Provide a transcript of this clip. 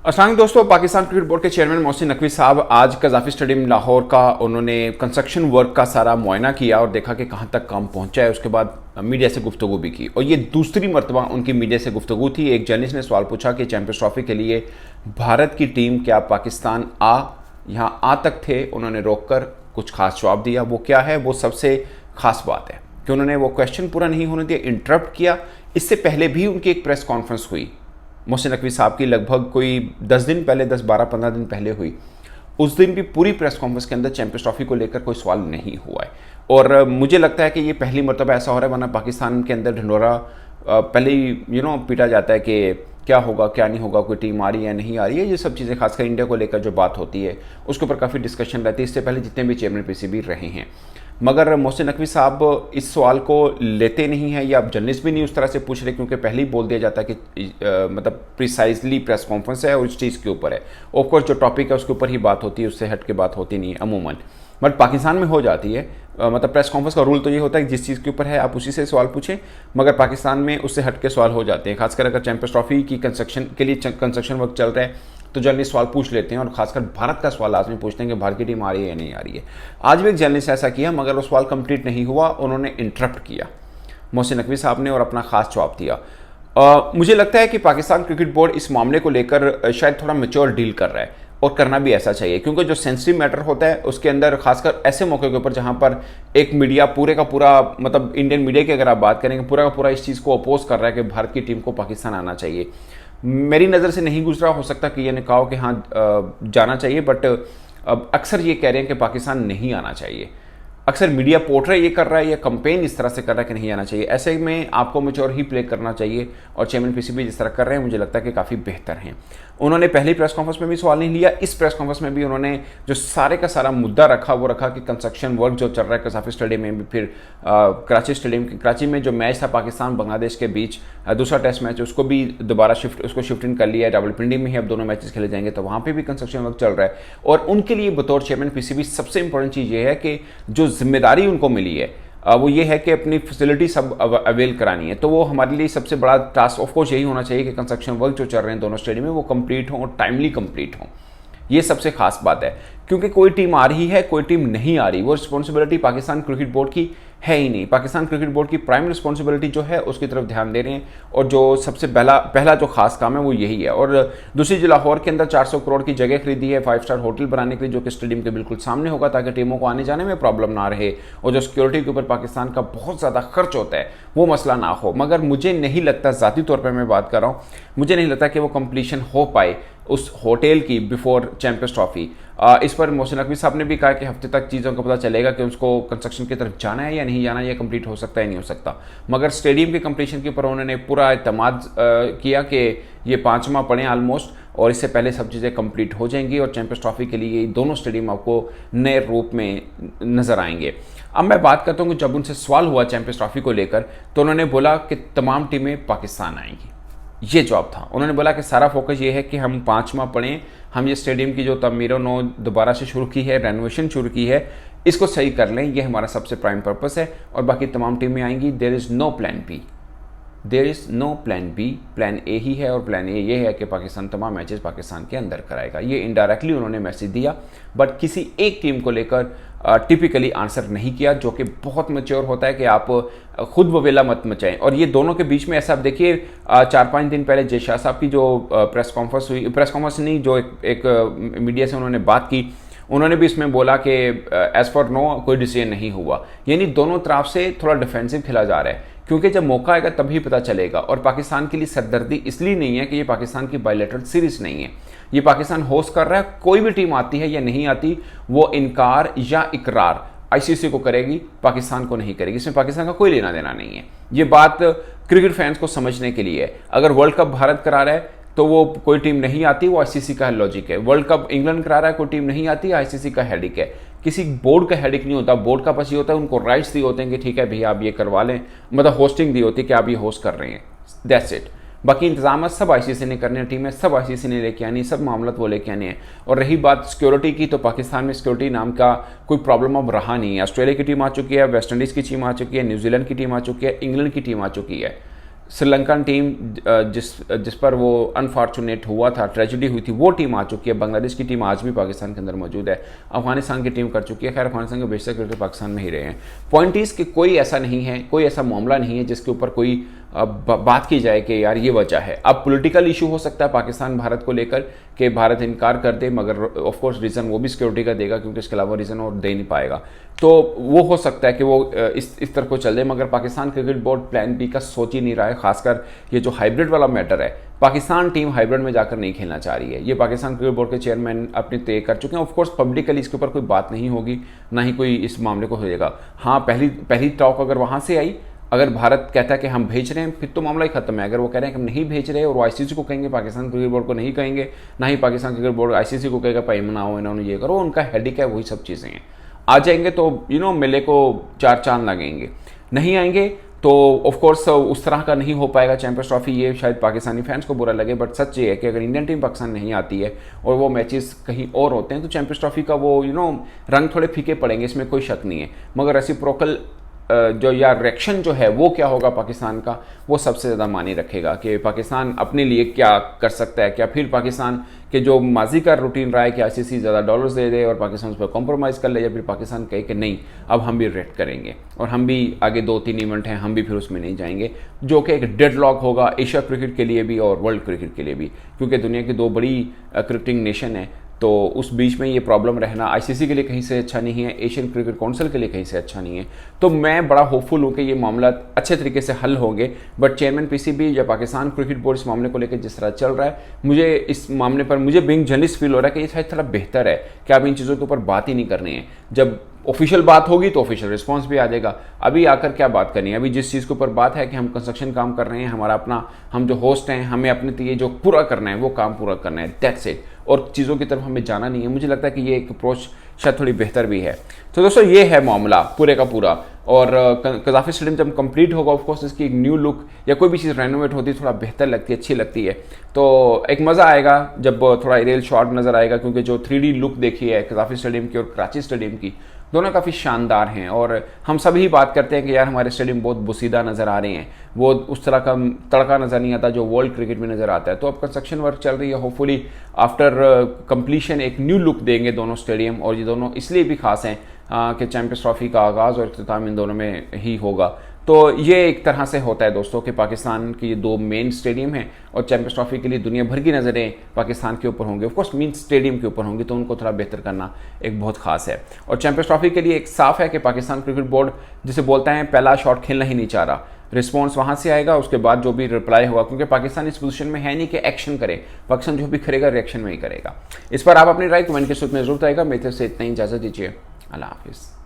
अस्सलाम दोस्तों, Pakistan cricket board के चेयरमैन मोहसिन नकवी साहब आज कज़ाफ़ी स्टेडियम लाहौर का उन्होंने कंस्ट्रक्शन वर्क का सारा मुआयना किया और देखा कि कहाँ तक काम पहुँचा है। उसके बाद मीडिया से गुफ्तगू भी की और ये दूसरी मरतबा उनकी मीडिया से गुफ्तगू थी। एक जर्नलिस्ट ने सवाल पूछा कि चैंपियंस ट्रॉफी के लिए भारत की टीम क्या पाकिस्तान यहाँ आ तक थे। उन्होंने रोक कर कुछ खास जवाब दिया। वो क्या है, वो सबसे खास बात है कि उन्होंने वो क्वेश्चन पूरा नहीं होने दिया, इंटरप्ट किया। इससे पहले भी उनकी एक प्रेस कॉन्फ्रेंस हुई मोहसिन नकवी साहब की, लगभग कोई 10 दिन पहले, 10-12-15 दिन पहले हुई। उस दिन भी पूरी प्रेस कॉन्फ्रेंस के अंदर चैंपियंस ट्रॉफी को लेकर कोई सवाल नहीं हुआ है और मुझे लगता है कि ये पहली मरतबा ऐसा हो रहा है, वरना पाकिस्तान के अंदर ढिंढोरा पहले ही पीटा जाता है कि क्या होगा क्या नहीं होगा, कोई टीम आ रही है नहीं आ रही है। ये सब चीज़ें खासकर इंडिया को लेकर जो बात होती है उसके ऊपर काफ़ी डिस्कशन रहती है, इससे पहले जितने भी चेयरमैन पीसीबी रहे हैं। मगर मोहसिन नकवी साहब इस सवाल को लेते नहीं हैं या आप जर्नलिस्ट भी नहीं उस तरह से पूछ रहे, क्योंकि पहले ही बोल दिया जाता है कि मतलब प्रिसाइजली प्रेस कॉन्फ्रेंस है और इस चीज़ के ऊपर है। ऑफकोर्स जो टॉपिक है उसके ऊपर ही बात होती है, उससे हट के बात होती नहीं है अमूमन, बट पाकिस्तान में हो जाती है। मतलब प्रेस कॉन्फ्रेंस का रूल तो ये होता है कि जिस चीज़ के ऊपर है आप उसी से सवाल पूछें, मगर पाकिस्तान में उससे हट के सवाल हो जाते हैं। खासकर अगर चैंपियंस ट्रॉफी की कंस्ट्रक्शन के लिए कंस्ट्रक्शन वर्क चल रहा है तो जर्नलिस्ट सवाल पूछ लेते हैं और खासकर भारत का सवाल लाजमी पूछते हैं कि भारत की टीम आ रही है या नहीं आ रही है। आज भी एक जर्नलिस्ट ऐसा किया, मगर वो सवाल कंप्लीट नहीं हुआ, उन्होंने इंटरप्ट किया मोहसिन नकवी साहब ने और अपना खास जवाब दिया। मुझे लगता है कि पाकिस्तान क्रिकेट बोर्ड इस मामले को लेकर शायद थोड़ा मैच्योर डील कर रहा है और करना भी ऐसा चाहिए, क्योंकि जो सेंसिटिव मैटर होता है उसके अंदर खासकर ऐसे मौके के ऊपर जहां पर एक मीडिया पूरे का पूरा, मतलब इंडियन मीडिया की अगर आप बात करेंगे, पूरा का पूरा इस चीज़ को अपोज कर रहा है कि भारत की टीम को पाकिस्तान आना चाहिए। मेरी नज़र से नहीं गुजरा, हो सकता कि ये कहा कि हाँ जाना चाहिए, बट अक्सर ये कह रहे हैं कि पाकिस्तान नहीं आना चाहिए। अक्सर मीडिया पोर्ट्रे ये कर रहा है या कंपेन इस तरह से कर रहा है कि नहीं आना चाहिए। ऐसे में आपको मैच्योर ही प्ले करना चाहिए और चेयरमैन पीसीबी जिस तरह कर रहे हैं मुझे लगता है कि काफ़ी बेहतर हैं। उन्होंने पहली प्रेस कॉन्फ्रेंस में भी सवाल नहीं लिया, इस प्रेस कॉन्फ्रेंस में भी उन्होंने जो सारे का सारा मुद्दा रखा वो रखा कि कंस्ट्रक्शन वर्क जो चल रहा है कज़ाफ़ी स्टेडियम में भी, फिर कराची में जो मैच था पाकिस्तान बांग्लादेश के बीच, दूसरा टेस्ट मैच, उसको भी दोबारा शिफ्ट इन कर लिया है। रावलपिंडी में ही अब दोनों मैचेस खेले जाएंगे, तो वहाँ पर भी कंस्ट्रक्शन वर्क चल रहा है। और उनके लिए बतौर चेयरमैन पीसीबी सबसे इंपॉर्टेंट चीज़ ये है कि जो जिम्मेदारी उनको मिली है वो ये है कि अपनी फैसिलिटी सब अवेल करानी है। तो वो हमारे लिए सबसे बड़ा टास्क ऑफ कोर्स यही होना चाहिए कि कंस्ट्रक्शन वर्क जो चल रहे हैं दोनों स्टेडियम में वो कंप्लीट हो और टाइमली कंप्लीट हो। ये सबसे खास बात है, क्योंकि कोई टीम आ रही है कोई टीम नहीं आ रही, वो रिस्पॉन्सिबिलिटी पाकिस्तान क्रिकेट बोर्ड की है ही नहीं। पाकिस्तान क्रिकेट बोर्ड की प्राइम रिस्पॉन्सिबिलिटी जो है उसकी तरफ ध्यान दे रहे हैं और जो सबसे पहला जो खास काम है वो यही है। और दूसरी जो लाहौर के अंदर 400 करोड़ की जगह खरीदी है 5 स्टार होटल बनाने के लिए, जो कि स्टेडियम के बिल्कुल सामने होगा ताकि टीमों को आने जाने में प्रॉब्लम ना रहे और जो सिक्योरिटी के ऊपर पाकिस्तान का बहुत ज़्यादा खर्च होता है वो मसला ना हो। मगर मुझे नहीं लगता, ज़ाती तौर पर मैं बात कर रहा हूँ, मुझे नहीं लगता कि वो कंप्लीशन हो पाए उस होटल की बिफोर चैंपियंस ट्रॉफी। इस पर मोहसिन नकवी साहब ने भी कहा कि हफ्ते तक चीज़ों का पता चलेगा कि उसको कंस्ट्रक्शन की तरफ जाना है या नहीं जाना, या कंप्लीट हो सकता है नहीं हो सकता। मगर स्टेडियम के कंप्लीशन के ऊपर उन्होंने पूरा एतमाद किया कि ये 5वां पड़े ऑलमोस्ट, और इससे पहले सब चीज़ें कंप्लीट हो जाएंगी और चैंपियंस ट्रॉफी के लिए दोनों स्टेडियम आपको नए रूप में नजर आएंगे। अब मैं बात करता हूँ कि जब उनसे सवाल हुआ चैंपियंस ट्रॉफी को लेकर तो उन्होंने बोला कि तमाम टीमें पाकिस्तान आएंगी, ये जवाब था। उन्होंने बोला कि सारा फोकस ये है कि हम 5वां पढ़ें, हम ये स्टेडियम की जो तमीर नो दोबारा से शुरू की है, रेनोवेशन शुरू की है, इसको सही कर लें, ये हमारा सबसे प्राइम पर्पस है। और बाकी तमाम टीमें आएंगी। There is no plan B, there is no plan B, plan A ही है। और प्लान ए ये है कि पाकिस्तान तमाम मैचेस पाकिस्तान के अंदर कराएगा। ये इनडायरेक्टली उन्होंने मैसेज दिया, बट किसी एक टीम को लेकर टिपिकली आंसर नहीं किया, जो कि बहुत मैच्योर होता है कि आप खुद ववेला मत मचाएं। और ये दोनों के बीच में ऐसा, आप देखिए 4-5 दिन पहले जय शाह साहब की जो प्रेस कॉन्फ्रेंस हुई, प्रेस कॉन्फ्रेंस नहीं, जो एक मीडिया से उन्होंने बात की, उन्होंने भी इसमें बोला कि एज फॉर नो कोई डिसीजन नहीं हुआ। यानी दोनों तरफ से थोड़ा डिफेंसिव खेला जा रहा है, क्योंकि जब मौका आएगा तभी पता चलेगा। और पाकिस्तान के लिए सरदर्दी इसलिए नहीं है कि ये पाकिस्तान की बायलैटरल सीरीज नहीं है, ये पाकिस्तान होस्ट कर रहा है। कोई भी टीम आती है या नहीं आती, वो इनकार या इकरार आईसीसी को करेगी, पाकिस्तान को नहीं करेगी। इसमें पाकिस्तान का कोई लेना देना नहीं है। ये बात क्रिकेट फैंस को समझने के लिए है। अगर वर्ल्ड कप भारत करा रहा है तो वो कोई टीम नहीं आती, वो आईसीसी का लॉजिक है। वर्ल्ड कप इंग्लैंड करा रहा है, कोई टीम नहीं आती, आईसीसी का हेडिक है। किसी बोर्ड का हेडिक नहीं होता, बोर्ड का बस ये होता है उनको राइट्स दिए होते हैं कि ठीक है भैया आप ये करवा लें, मतलब होस्टिंग दी होती है कि आप ये होस्ट कर रहे हैं, दैट्स इट। बाकी इंतजाम सब आईसीसी ने करने, टीमें सब आईसीसी ने लेके आनी, सब मामला वो लेके आने हैं। और रही बात सिक्योरिटी की, तो पाकिस्तान में सिक्योरिटी नाम का कोई प्रॉब्लम अब रहा नहीं है। ऑस्ट्रेलिया की टीम आ चुकी है, वेस्ट इंडीज़ की टीम आ चुकी है, न्यूजीलैंड की टीम आ चुकी है, इंग्लैंड की टीम आ चुकी है। श्रीलंकन टीम जिस पर वो अनफॉर्चुनेट हुआ था, ट्रेजिडी हुई थी, वो टीम आ चुकी है। बांग्लादेश की टीम आज भी पाकिस्तान के अंदर मौजूद है। अफगानिस्तान की टीम कर चुकी है। खैर अफगानिस्तान के बेशक क्रिकेटर पाकिस्तान में ही रहे हैं। पॉइंट इज कि कोई ऐसा नहीं है, कोई ऐसा मामला नहीं है जिसके ऊपर कोई बात की जाए कि यार ये वजह है। अब पॉलिटिकल इशू हो सकता है पाकिस्तान भारत को लेकर कि भारत इनकार कर दे, मगर ऑफ कोर्स रीज़न वो भी सिक्योरिटी का देगा, क्योंकि इसके अलावा रीज़न और दे नहीं पाएगा। तो वो हो सकता है कि वो इस तरह को चल दे, मगर Pakistan cricket board plan B का सोच ही नहीं रहा है। खासकर ये जो हाइब्रिड वाला मैटर है, पाकिस्तान टीम हाइब्रिड में जाकर नहीं खेलना चाह रही है। ये पाकिस्तान क्रिकेट बोर्ड के चेयरमैन अपने तय कर चुके हैं। ऑफ कोर्स पब्लिकली इसके ऊपर कोई बात नहीं होगी, ना ही कोई इस मामले को होएगा। हाँ, पहली टॉक अगर वहाँ से आई, अगर भारत कहता है कि हम भेज रहे हैं, फिर तो मामला ही खत्म है। अगर वो कह रहे हैं कि हम नहीं भेज रहे और वो आईसीसी को कहेंगे, पाकिस्तान क्रिकेट बोर्ड को नहीं कहेंगे, ना ही पाकिस्तान क्रिकेट बोर्ड आईसीसी को कहेगा भाई मनाओ, इन्होंने ये करो, उनका हेडिक है, वही सब चीज़ें हैं। आ जाएंगे तो मेले को 4 चांद लगेंगे। नहीं आएंगे तो ऑफ कोर्स उस तरह का नहीं हो पाएगा चैंपियंस ट्रॉफी। ये शायद पाकिस्तानी फैंस को बुरा लगे, बट सच ये है कि अगर इंडियन टीम पाकिस्तान नहीं आती है और वो मैचेस कहीं और होते हैं तो चैंपियंस ट्रॉफी का वो रंग थोड़े फीके पड़ेंगे, इसमें कोई शक नहीं है। मगर रेसिप्रोकल जो या रिएक्शन जो है वो क्या होगा पाकिस्तान का, वो सबसे ज़्यादा मायने रखेगा कि पाकिस्तान अपने लिए क्या कर सकता है। क्या फिर पाकिस्तान के जो माजी का रूटीन रहा है कि आईसीसी ज़्यादा डॉलर्स दे दे और पाकिस्तान उस पर कॉम्प्रोमाइज़ कर ले, या फिर पाकिस्तान कहे कि नहीं अब हम भी रेट करेंगे और हम भी आगे 2-3 इवेंट हैं, हम भी फिर उसमें नहीं जाएंगे, जो कि एक डेडलॉक होगा एशिया क्रिकेट के लिए भी और वर्ल्ड क्रिकेट के लिए भी, क्योंकि दुनिया की 2 बड़ी क्रिकेटिंग नेशन है। तो उस बीच में ये प्रॉब्लम रहना आईसीसी के लिए कहीं से अच्छा नहीं है, एशियन क्रिकेट काउंसिल के लिए कहीं से अच्छा नहीं है। तो मैं बड़ा होपफुल हूँ कि ये मामला अच्छे तरीके से हल होंगे। बट चेयरमैन पीसीबी या पाकिस्तान क्रिकेट बोर्ड इस मामले को लेकर जिस तरह चल रहा है, मुझे इस मामले पर मुझे बिंग जर्नलिस्ट फील हो रहा है कि ये शायद थोड़ा बेहतर है कि आप इन चीज़ों के ऊपर बात ही नहीं करनी है। जब ऑफिशियल बात होगी तो ऑफिशियल रिस्पांस भी आ जाएगा। अभी आकर क्या बात करनी है? अभी जिस चीज़ के ऊपर बात है कि हम कंस्ट्रक्शन काम कर रहे हैं, हमारा अपना, हम जो होस्ट हैं, हमें अपने लिए जो पूरा करना है वो काम पूरा करना है, दैट्स इट। और चीज़ों की तरफ हमें जाना नहीं है। मुझे लगता है कि ये एक अप्रोच शायद थोड़ी बेहतर भी है। तो दोस्तों ये है मामला पूरे का पूरा। और कज़ाफ़ी स्टेडियम जब कंप्लीट होगा, ऑफ कोर्स इसकी एक न्यू लुक या कोई भी चीज़ रेनोवेट होती है थोड़ा बेहतर लगती है, अच्छी लगती है। तो एक मज़ा आएगा जब थोड़ा एरियल शॉट नज़र आएगा, क्योंकि जो 3D लुक देखी है कज़ाफ़ी स्टेडियम की और कराची स्टेडियम की, दोनों काफ़ी शानदार हैं। और हम सभी बात करते हैं कि यार हमारे स्टेडियम बहुत बुसीदा नज़र आ रहे हैं, वो उस तरह का तड़का नज़र नहीं आता जो वर्ल्ड क्रिकेट में नज़र आता है। तो अब कंस्ट्रक्शन वर्क चल रही है, होपफुली आफ्टर कंप्लीशन एक न्यू लुक देंगे दोनों स्टेडियम। और ये दोनों इसलिए भी खास हैं कि चैंपियंस ट्रॉफी का आगाज़ और इख्तिताम इन दोनों में ही होगा। तो ये एक तरह से होता है दोस्तों कि पाकिस्तान की ये 2 मेन स्टेडियम हैं और चैंपियंस ट्रॉफी के लिए दुनिया भर की नज़रें पाकिस्तान के ऊपर होंगी, ऑफकोर्स मेन स्टेडियम के ऊपर होंगी, तो उनको थोड़ा बेहतर करना एक बहुत खास है। और चैंपियंस ट्रॉफी के लिए एक साफ है कि पाकिस्तान क्रिकेट बोर्ड जिसे बोलते हैं पहला शॉट खेलना ही नहीं चाह रहा। रिस्पॉन्स वहाँ से आएगा, उसके बाद जो भी रिप्लाई होगा, क्योंकि पाकिस्तान इस पोजीशन में है नहीं कि एक्शन करे, पाकिस्तान जो भी करेगा रिएक्शन में ही करेगा। इस पर आप अपनी राय कमेंट के सूत्र में जरूर आएगा। मेरे से इतना ही, इजाज़त दीजिए, अल्लाह हाफिज़।